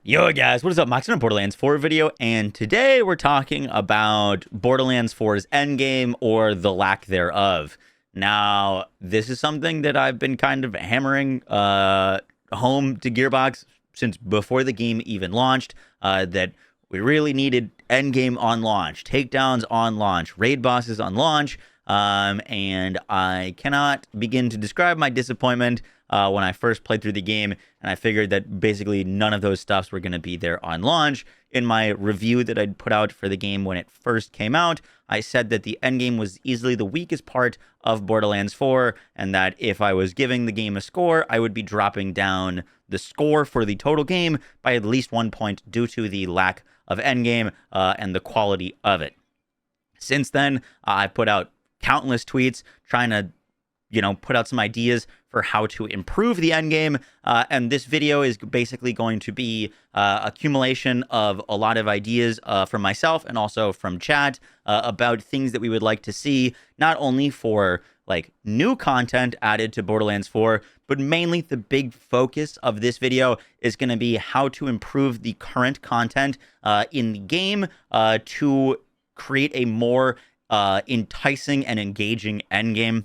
Yo guys, what is up? Max in a Borderlands 4 video, and today we're talking about Borderlands 4's Endgame, or the lack thereof. Now, this is something that I've been kind of hammering home to Gearbox since before the game even launched, that we really needed Endgame on launch, takedowns on launch, raid bosses on launch, and I cannot begin to describe my disappointment when I first played through the game, and I figured that basically none of those stuffs were going to be there on launch. In my review that I'd put out for the game when it first came out, I said that the endgame was easily the weakest part of Borderlands 4, and that if I was giving the game a score, I would be dropping down the score for the total game by at least 1 point due to the lack of endgame and the quality of it. Since then, I put out countless tweets trying to put out some ideas for how to improve the endgame, and this video is basically going to be accumulation of a lot of ideas from myself and also from chat about things that we would like to see, not only for like new content added to Borderlands 4, but mainly the big focus of this video is going to be how to improve the current content in the game to create a more enticing and engaging endgame.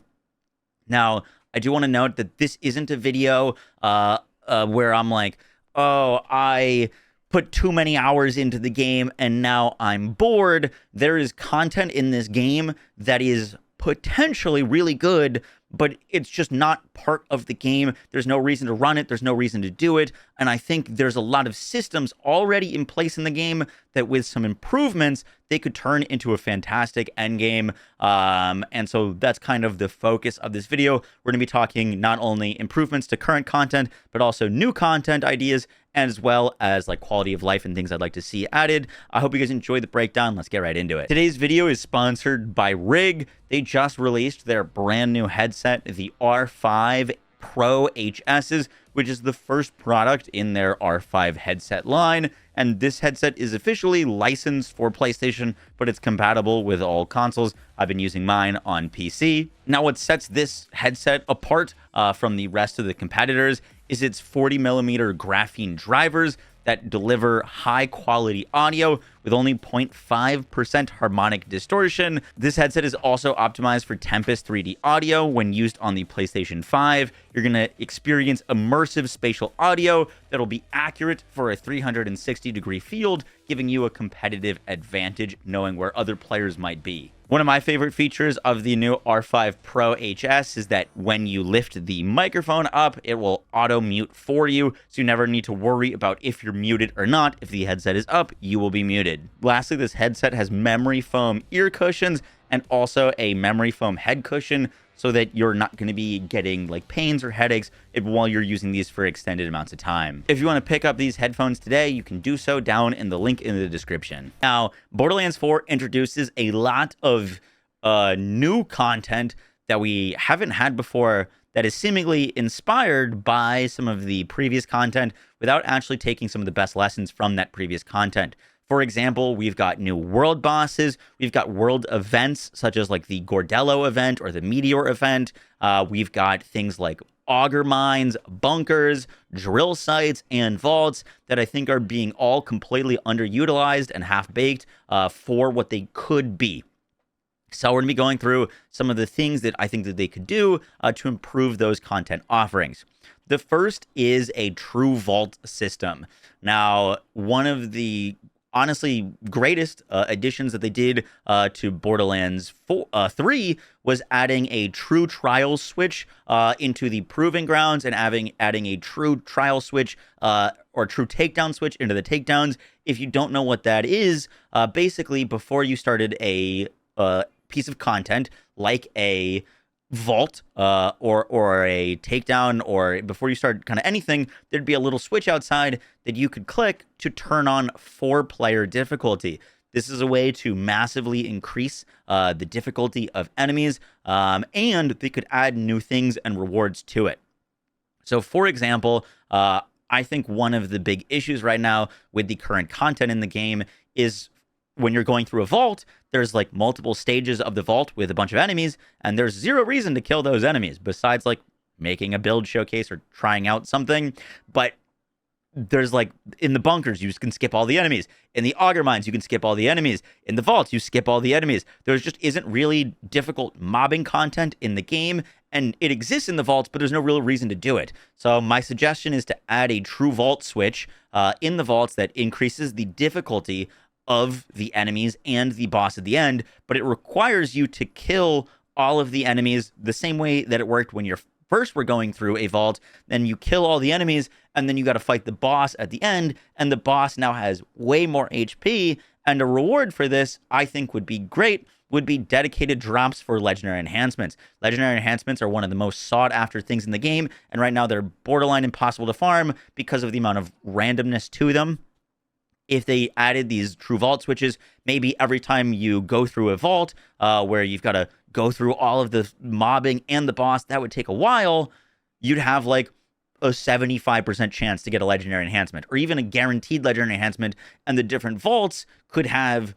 Now, I do want to note that this isn't a video where I'm like, oh, I put too many hours into the game and now I'm bored. There is content in this game that is potentially really good, but it's just not part of the game. There's no reason to run it. There's no reason to do it. And I think there's a lot of systems already in place in the game that with some improvements, they could turn into a fantastic endgame. And so that's kind of the focus of this video. We're going to be talking not only improvements to current content, but also new content ideas, as well as like quality of life and things I'd like to see added. I hope you guys enjoyed the breakdown. Let's get right into it. Today's video is sponsored by Rig. They just released their brand new headset, the R5 Pro HSs, which is the first product in their R5 headset line. And this headset is officially licensed for PlayStation, but it's compatible with all consoles. I've been using mine on PC. Now, what sets this headset apart from the rest of the competitors is its 40mm graphene drivers that deliver high quality audio with only 0.5% harmonic distortion. This headset is also optimized for Tempest 3D audio. When used on the PlayStation 5, you're gonna experience immersive spatial audio that'll be accurate for a 360-degree field, giving you a competitive advantage knowing where other players might be. One of my favorite features of the new R5 Pro HS is that when you lift the microphone up, it will auto mute for you, so you never need to worry about if you're muted or not. If the headset is up, you will be muted. Lastly, this headset has memory foam ear cushions and also a memory foam head cushion, so that you're not going to be getting like pains or headaches while you're using these for extended amounts of time. If you want to pick up these headphones today, you can do so down in the link in the description. Now, Borderlands 4 introduces a lot of new content that we haven't had before that is seemingly inspired by some of the previous content without actually taking some of the best lessons from that previous content. For example, we've got new world bosses, we've got world events such as like the Gordello event or the Meteor event, we've got things like Auger mines, bunkers, drill sites, and vaults that I think are being all completely underutilized and half-baked for what they could be. So we're going to be going through some of the things that I think that they could do to improve those content offerings. The first is a true vault system. Now, one of the honestly greatest additions that they did to Borderlands 3 was adding a true trial switch into the proving grounds and adding a true trial switch or true takedown switch into the takedowns. If you don't know what that is, basically before you started a piece of content like a vault or a takedown, or before you start kind of anything, there'd be a little switch outside that you could click to turn on 4-player difficulty. This is a way to massively increase the difficulty of enemies, and they could add new things and rewards to it. So for example, I think one of the big issues right now with the current content in the game is when you're going through a vault, there's like multiple stages of the vault with a bunch of enemies, and there's zero reason to kill those enemies besides like making a build showcase or trying out something. But there's like in the bunkers, you just can skip all the enemies. In the auger mines, you can skip all the enemies. In the vaults, you skip all the enemies. There just isn't really difficult mobbing content in the game, and it exists in the vaults, but there's no real reason to do it. So my suggestion is to add a true vault switch in the vaults that increases the difficulty of the enemies and the boss at the end, but it requires you to kill all of the enemies the same way that it worked when you're first were going through a vault. Then you kill all the enemies, and then you got to fight the boss at the end, and the boss now has way more HP, and a reward for this, I think would be great, would be dedicated drops for legendary enhancements. Legendary enhancements are one of the most sought after things in the game, and right now they're borderline impossible to farm because of the amount of randomness to them. If they added these true vault switches, maybe every time you go through a vault where you've got to go through all of the mobbing and the boss, that would take a while, you'd have like a 75% chance to get a legendary enhancement, or even a guaranteed legendary enhancement, and the different vaults could have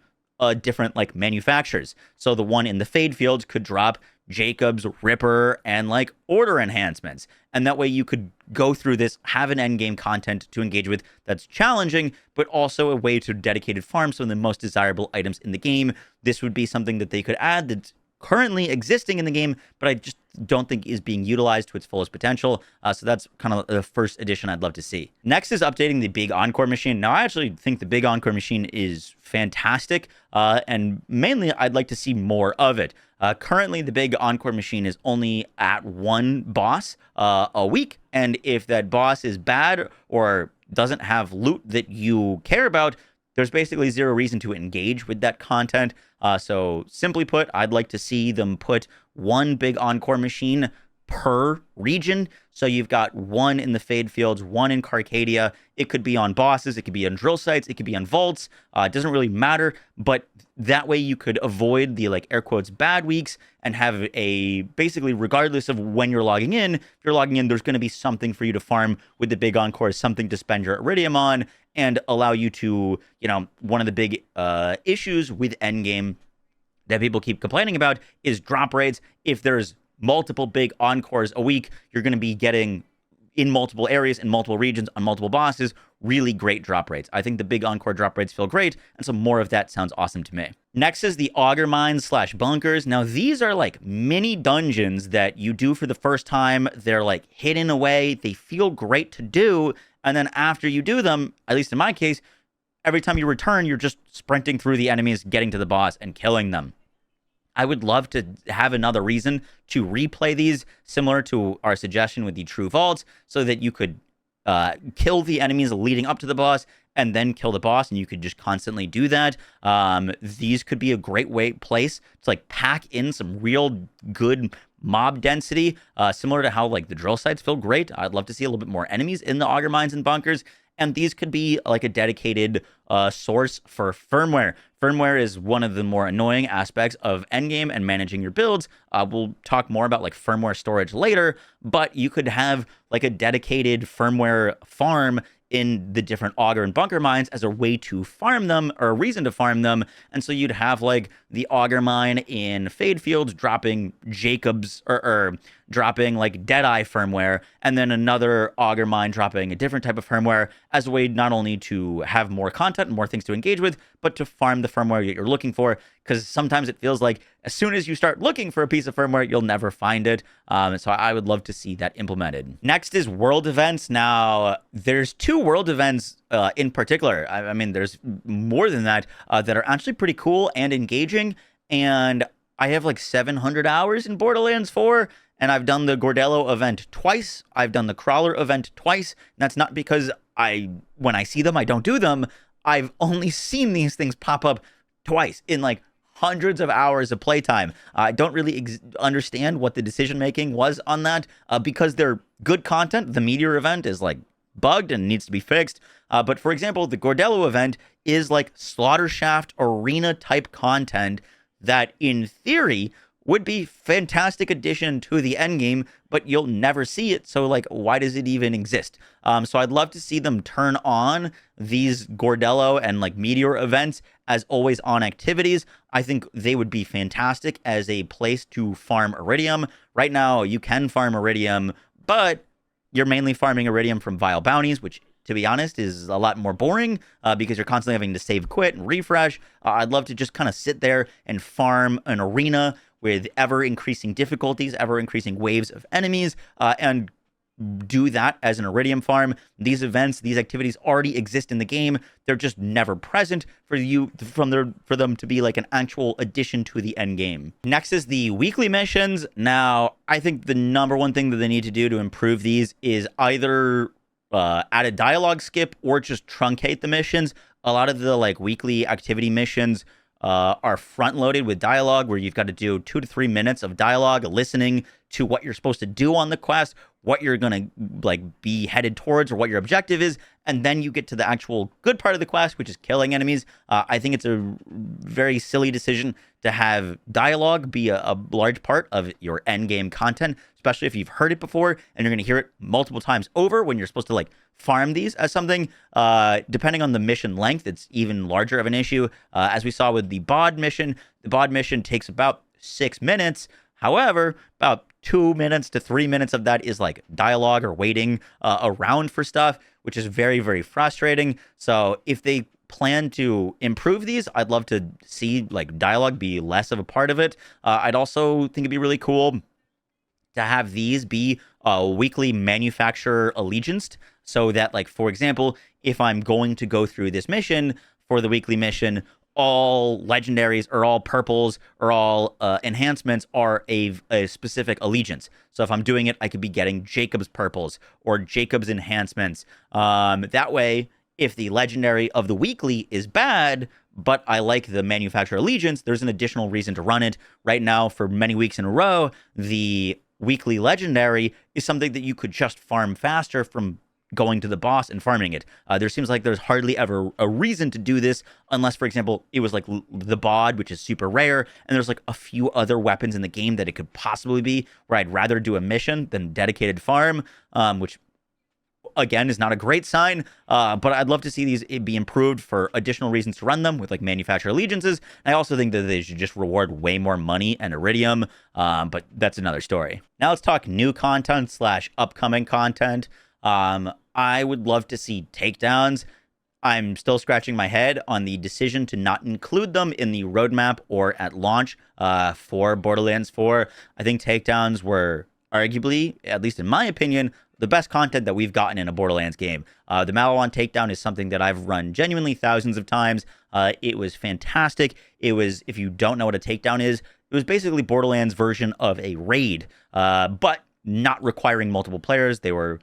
different like manufacturers. So the one in the Fade Fields could drop Jacob's, Ripper, and like Order enhancements. And that way you could go through this, have an endgame content to engage with that's challenging, but also a way to dedicated farm some of the most desirable items in the game. This would be something that they could add that's currently existing in the game, but I just don't think is being utilized to its fullest potential. So that's kind of the first addition I'd love to see. Next is updating the big Encore machine. Now, I actually think the big Encore machine is fantastic, and mainly I'd like to see more of it. Currently, the big Encore machine is only at one boss a week, and if that boss is bad or doesn't have loot that you care about, there's basically zero reason to engage with that content. So simply put, I'd like to see them put one big Encore machine per region. So you've got one in the Fade Fields, one in Carcadia. It could be on bosses, it could be on drill sites, it could be on vaults. It doesn't really matter, but that way you could avoid the like air quotes bad weeks and have a basically regardless of when you're logging in, if you're logging in, there's going to be something for you to farm with the big Encore, something to spend your Iridium on and allow you to, you know, one of the big issues with Endgame that people keep complaining about is drop rates. If there's multiple big Encores a week, you're going to be getting in multiple areas, in multiple regions, on multiple bosses, really great drop rates. I think the big Encore drop rates feel great, and so more of that sounds awesome to me. Next is the Auger Mines / bunkers. Now, these are like mini dungeons that you do for the first time. They're like hidden away. They feel great to do, and then after you do them, at least in my case, every time you return, you're just sprinting through the enemies, getting to the boss, and killing them. I would love to have another reason to replay these, similar to our suggestion with the True Vaults, so that you could kill the enemies leading up to the boss and then kill the boss, and you could just constantly do that. These could be a great place to like pack in some real good mob density, similar to how like the drill sites feel great. I'd love to see a little bit more enemies in the Auger Mines and bunkers. And these could be like a dedicated source for firmware. Firmware is one of the more annoying aspects of Endgame and managing your builds. We'll talk more about like firmware storage later, but you could have like a dedicated firmware farm in the different auger and bunker mines as a way to farm them, or a reason to farm them. And so you'd have like the auger mine in Fade Fields dropping Jacob's or dropping like Deadeye firmware, and then another auger mine dropping a different type of firmware as a way not only to have more content and more things to engage with, but to farm the firmware that you're looking for. Because sometimes it feels like as soon as you start looking for a piece of firmware, you'll never find it. So I would love to see that implemented. Next is world events. Now, there's 2 world events in particular. I mean, there's more than that that are actually pretty cool and engaging. And I have like 700 hours in Borderlands 4. And I've done the Gordello event twice. I've done the Crawler event twice. And that's not because when I see them, I don't do them. I've only seen these things pop up twice in like hundreds of hours of playtime. I don't really understand what the decision-making was on that because they're good content. The Meteor event is like bugged and needs to be fixed. But for example, the Gordello event is like Slaughtershaft arena type content that in theory would be fantastic addition to the endgame, but you'll never see it. So like, why does it even exist? So I'd love to see them turn on these Gordello and like Meteor events as always on activities. I think they would be fantastic as a place to farm Iridium. Right now, you can farm Iridium, but you're mainly farming Iridium from Vile Bounties, which to be honest, is a lot more boring because you're constantly having to save, quit, and refresh. I'd love to just kind of sit there and farm an arena with ever-increasing difficulties, ever-increasing waves of enemies, and do that as an iridium farm. These events, these activities already exist in the game. They're just never present for them to be like an actual addition to the end game. Next is the weekly missions. Now, I think the number one thing that they need to do to improve these is either add a dialogue skip or just truncate the missions. A lot of the like weekly activity missions are front loaded with dialogue, where you've got to do 2 to 3 minutes of dialogue, listening to what you're supposed to do on the quest, what you're going to like be headed towards, or what your objective is, and then you get to the actual good part of the quest, which is killing enemies. I think it's a very silly decision to have dialogue be a large part of your end game content, especially if you've heard it before and you're going to hear it multiple times over when you're supposed to like farm these as something. Depending on the mission length, it's even larger of an issue. As we saw with the bod mission takes about 6 minutes. However, about 2 minutes to 3 minutes of that is like dialogue or waiting around for stuff, which is very, very frustrating. So if they plan to improve these, I'd love to see like dialogue be less of a part of it. I'd also think it'd be really cool to have these be weekly manufacturer allegianced, so that, like, for example, if I'm going to go through this mission for the weekly mission, all legendaries or all purples or all enhancements are a specific allegiance. So if I'm doing it, I could be getting Jacob's purples or Jacob's enhancements. That way, if the legendary of the weekly is bad, but I like the manufacturer allegiance, there's an additional reason to run it. Right now, for many weeks in a row, the weekly legendary is something that you could just farm faster from going to the boss and farming it. There seems like there's hardly ever a reason to do this unless, for example, it was like the bod, which is super rare, and there's like a few other weapons in the game that it could possibly be, where I'd rather do a mission than dedicated farm, which again is not a great sign, but I'd love to see these be improved for additional reasons to run them with like manufacturer allegiances. And I also think that they should just reward way more money and iridium, but that's another story. Now let's talk new content / upcoming content. I would love to see takedowns. I'm still scratching my head on the decision to not include them in the roadmap or at launch for Borderlands 4. I think takedowns were arguably, at least in my opinion, the best content that we've gotten in a Borderlands game. The Maliwan takedown is something that I've run genuinely thousands of times. It was fantastic. It was, if you don't know what a takedown is, it was basically Borderlands' version of a raid, but not requiring multiple players. They were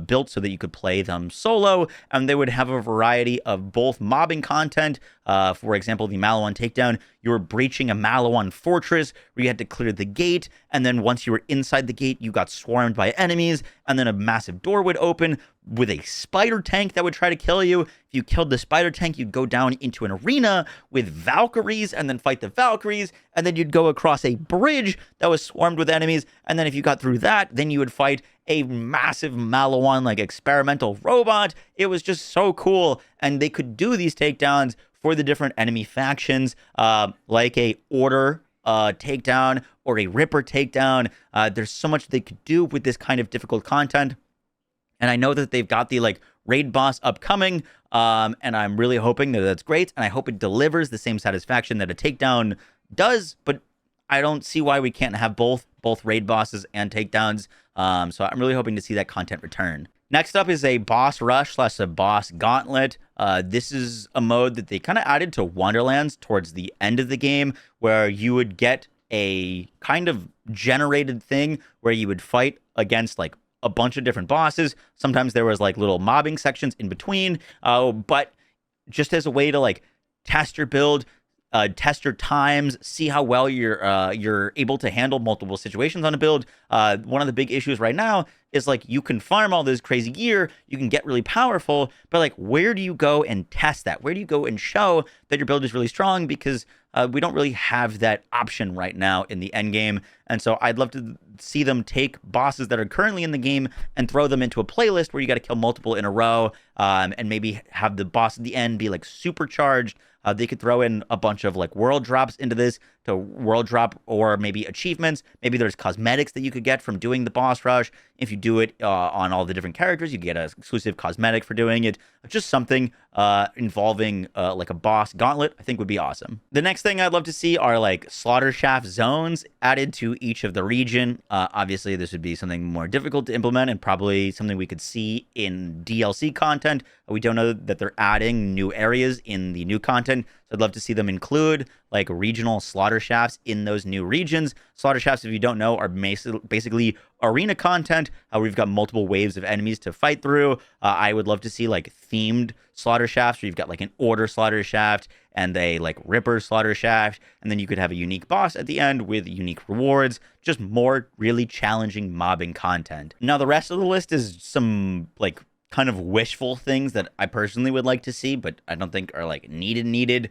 built so that you could play them solo, and they would have a variety of both mobbing content. For example, the Maliwan takedown, you were breaching a Maliwan fortress where you had to clear the gate, and then once you were inside the gate, you got swarmed by enemies, and then a massive door would open with a spider tank that would try to kill you. If you killed the spider tank, you'd go down into an arena with Valkyries and then fight the Valkyries, and then you'd go across a bridge that was swarmed with enemies, and then if you got through that, then you would fight a massive Maliwan like experimental robot. It was just so cool, and they could do these takedowns for the different enemy factions, like a Order takedown or a Ripper takedown. There's so much they could do with this kind of difficult content, and I know that they've got the like raid boss upcoming, and I'm really hoping that that's great, and I hope it delivers the same satisfaction that a takedown does, but I don't see why we can't have both raid bosses and takedowns. So I'm really hoping to see that content return. Next up is a boss rush / a boss gauntlet. This is a mode that they kind of added to Wonderlands towards the end of the game, where you would get a kind of generated thing where you would fight against like a bunch of different bosses. Sometimes there was like little mobbing sections in between, but just as a way to like test your build, test your times, see how well you're able to handle multiple situations on a build. One of the big issues right now is like you can farm all this crazy gear, you can get really powerful, but like where do you go and test that? Where do you go and show that your build is really strong? Because we don't really have that option right now in the end game. And so I'd love to see them take bosses that are currently in the game and throw them into a playlist where you got to kill multiple in a row, and maybe have the boss at the end be like supercharged. They could throw in a bunch of like world drops into this to world drop or maybe achievements. Maybe there's cosmetics that you could get from doing the boss rush. If you do it on all the different characters, you get an exclusive cosmetic for doing it. Just something involving like a boss gauntlet, I think would be awesome. The next thing I'd love to see are like Slaughtershaft Zones added to each of the region. Obviously, this would be something more difficult to implement and probably something we could see in DLC content. We don't know that they're adding new areas in the new content, so I'd love to see them include like regional slaughter shafts in those new regions. Slaughter shafts, if you don't know, are basically arena content. We've got multiple waves of enemies to fight through. I would love to see like themed slaughter shafts where you've got like an order slaughter shaft and a like ripper slaughter shaft, and then you could have a unique boss at the end with unique rewards. Just more really challenging mobbing content. Now the rest of the list is some like kind of wishful things that I personally would like to see, but I don't think are like needed.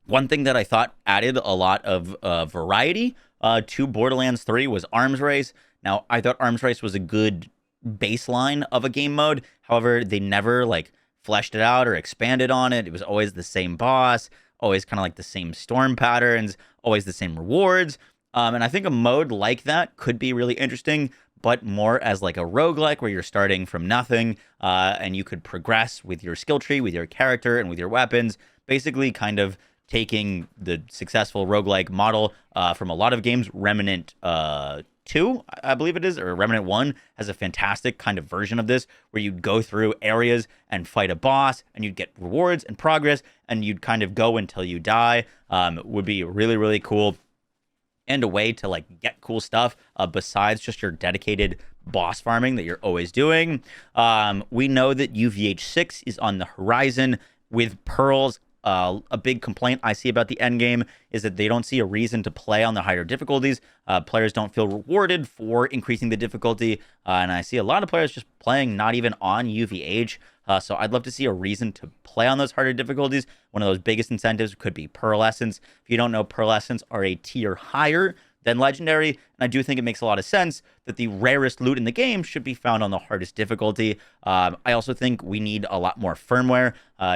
One thing that I thought added a lot of variety to Borderlands 3 was Arms Race. Now, I thought Arms Race was a good baseline of a game mode. However, they never like fleshed it out or expanded on it. It was always the same boss, always kind of like the same storm patterns, always the same rewards. And I think a mode like that could be really interesting, but more as like a roguelike where you're starting from nothing and you could progress with your skill tree, with your character, and with your weapons. Basically kind of taking the successful roguelike model from a lot of games. Remnant 2, I believe it is, or Remnant 1 has a fantastic kind of version of this where you'd go through areas and fight a boss and you'd get rewards and progress and you'd kind of go until you die. Would be really, really cool. And a way to like get cool stuff besides just your dedicated boss farming that you're always doing. We know that UVH6 is on the horizon with pearls. A big complaint I see about the endgame is that they don't see a reason to play on the higher difficulties. Players don't feel rewarded for increasing the difficulty. And I see a lot of players just playing not even on UVH. So I'd love to see a reason to play on those harder difficulties. One of those biggest incentives could be Pearl Essence. If you don't know, Pearl Essence are a tier higher than Legendary, and I do think it makes a lot of sense that the rarest loot in the game should be found on the hardest difficulty. I also think we need a lot more firmware.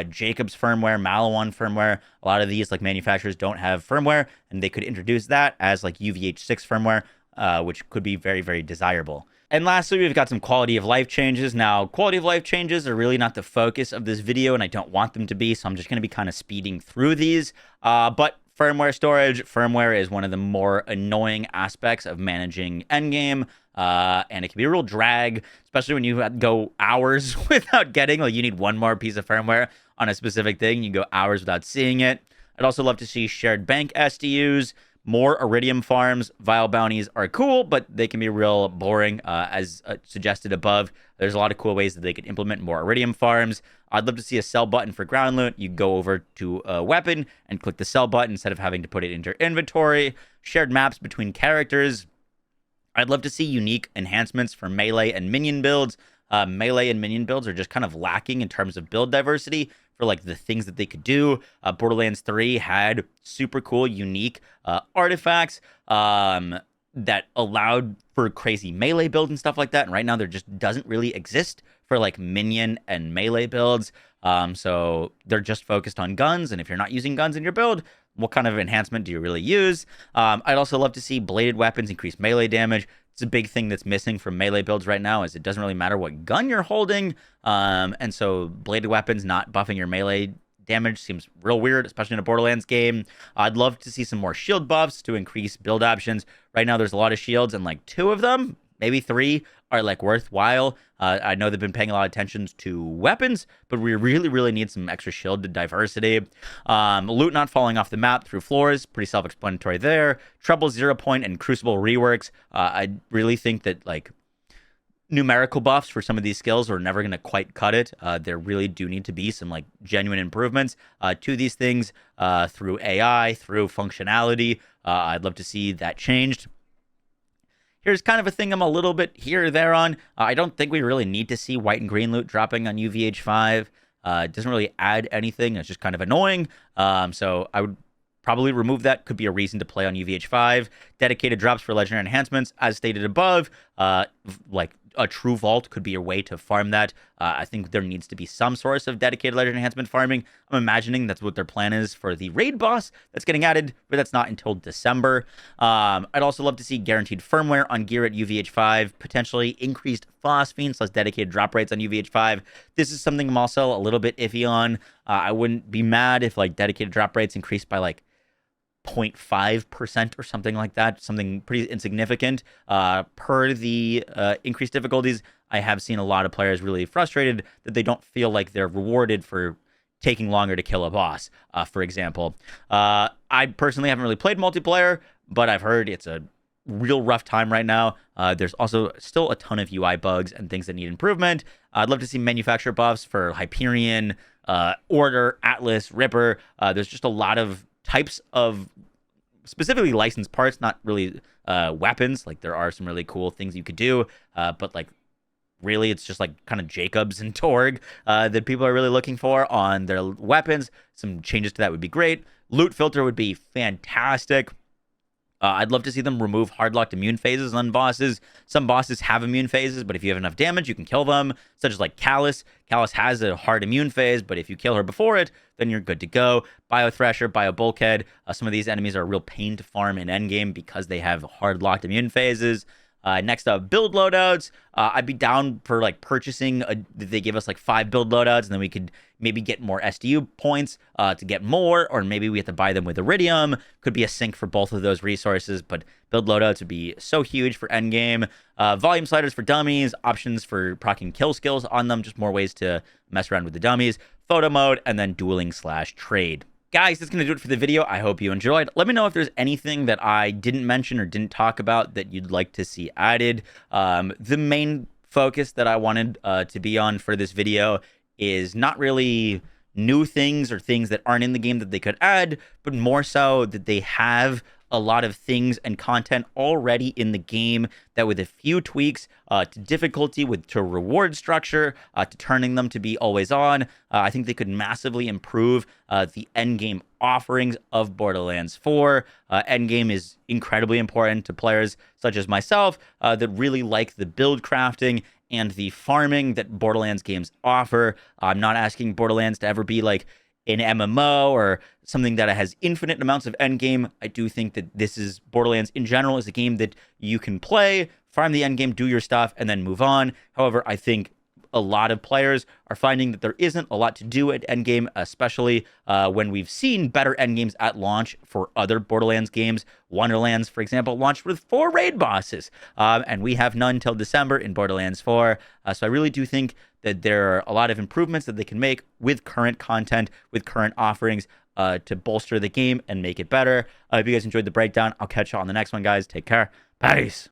Jacob's firmware, Malawan firmware. A lot of these like manufacturers don't have firmware, and they could introduce that as like UVH6 firmware, which could be very, very desirable. And lastly, we've got some quality of life changes. Now, quality of life changes are really not the focus of this video, and I don't want them to be, so I'm just going to be kind of speeding through these. But firmware storage. Firmware is one of the more annoying aspects of managing Endgame, and it can be a real drag, especially when you go hours without getting, like you need one more piece of firmware on a specific thing. You go hours without seeing it. I'd also love to see shared bank SDUs. More Iridium farms. Vial bounties are cool, but they can be real boring, as suggested above. There's a lot of cool ways that they could implement more Iridium farms. I'd love to see a sell button for ground loot. You go over to a weapon and click the sell button instead of having to put it into your inventory. Shared maps between characters. I'd love to see unique enhancements for melee and minion builds. Melee and minion builds are just kind of lacking in terms of build diversity for like the things that they could do. Borderlands 3 had super cool, unique artifacts that allowed for crazy melee builds and stuff like that. And right now there just doesn't really exist for like minion and melee builds. So they're just focused on guns. And if you're not using guns in your build, what kind of enhancement do you really use? I'd also love to see bladed weapons increase melee damage. It's a big thing that's missing from melee builds right now is it doesn't really matter what gun you're holding. And so bladed weapons not buffing your melee damage seems real weird, especially in a Borderlands game. I'd love to see some more shield buffs to increase build options. Right now there's a lot of shields and like 2 of them, maybe 3 are like worthwhile. I know they've been paying a lot of attention to weapons, but we really, really need some extra shield diversity. Loot not falling off the map through floors, pretty self-explanatory there. Trouble 0 point and Crucible reworks. I really think that like numerical buffs for some of these skills are never going to quite cut it. There really do need to be some like genuine improvements to these things through AI, through functionality. I'd love to see that changed. Here's kind of a thing I'm a little bit here or there on. I don't think we really need to see white and green loot dropping on UVH5. It doesn't really add anything. It's just kind of annoying. So I would probably remove that. Could be a reason to play on UVH5. Dedicated drops for legendary enhancements, as stated above. Like a true vault could be a way to farm that. I think there needs to be some source of dedicated legend enhancement farming. I'm imagining that's what their plan is for the raid boss that's getting added, but that's not until December. I'd also love to see guaranteed firmware on gear at UVH5, potentially increased phosphine / dedicated drop rates on UVH5. This is something I'm also a little bit iffy on. I wouldn't be mad if like dedicated drop rates increased by like 0.5% or something like that, something pretty insignificant. Per the increased difficulties, I have seen a lot of players really frustrated that they don't feel like they're rewarded for taking longer to kill a boss, for example. I personally haven't really played multiplayer, but I've heard it's a real rough time right now. There's also still a ton of UI bugs and things that need improvement. I'd love to see manufacturer buffs for Hyperion, Order, Atlas, Ripper. There's just a lot of types of specifically licensed parts, not really weapons. Like there are some really cool things you could do, but like really it's just like kind of Jacobs and Torg that people are really looking for on their weapons. Some changes to that would be great. Loot filter would be fantastic. I'd love to see them remove hard-locked immune phases on bosses. Some bosses have immune phases, but if you have enough damage, you can kill them, such as like Callus. Callus has a hard immune phase, but if you kill her before it, then you're good to go. Bio Thresher, Bio Bulkhead. Some of these enemies are a real pain to farm in Endgame because they have hard-locked immune phases. Next up, build loadouts. I'd be down for like purchasing. They give us like 5 build loadouts, and then we could maybe get more SDU points to get more, or maybe we have to buy them with Iridium. Could be a sync for both of those resources, but build loadouts would be so huge for Endgame. Volume sliders for dummies, options for proccing kill skills on them, just more ways to mess around with the dummies. Photo mode, and then dueling / trade. Guys, that's going to do it for the video. I hope you enjoyed. Let me know if there's anything that I didn't mention or didn't talk about that you'd like to see added. The main focus that I wanted to be on for this video is not really new things or things that aren't in the game that they could add, but more so that they have a lot of things and content already in the game that with a few tweaks to difficulty, to reward structure, to turning them to be always on, I think they could massively improve the endgame offerings of Borderlands 4. Endgame is incredibly important to players such as myself that really like the build crafting and the farming that Borderlands games offer. I'm not asking Borderlands to ever be like an MMO or something that has infinite amounts of endgame. I do think that Borderlands in general is a game that you can play, farm the endgame, do your stuff, and then move on. However, I think a lot of players are finding that there isn't a lot to do at endgame, especially when we've seen better endgames at launch for other Borderlands games. Wonderlands, for example, launched with 4 raid bosses, and we have none till December in Borderlands 4. So I really do think that there are a lot of improvements that they can make with current content, with current offerings, to bolster the game and make it better. If you guys enjoyed the breakdown, I'll catch you on the next one, guys. Take care. Peace.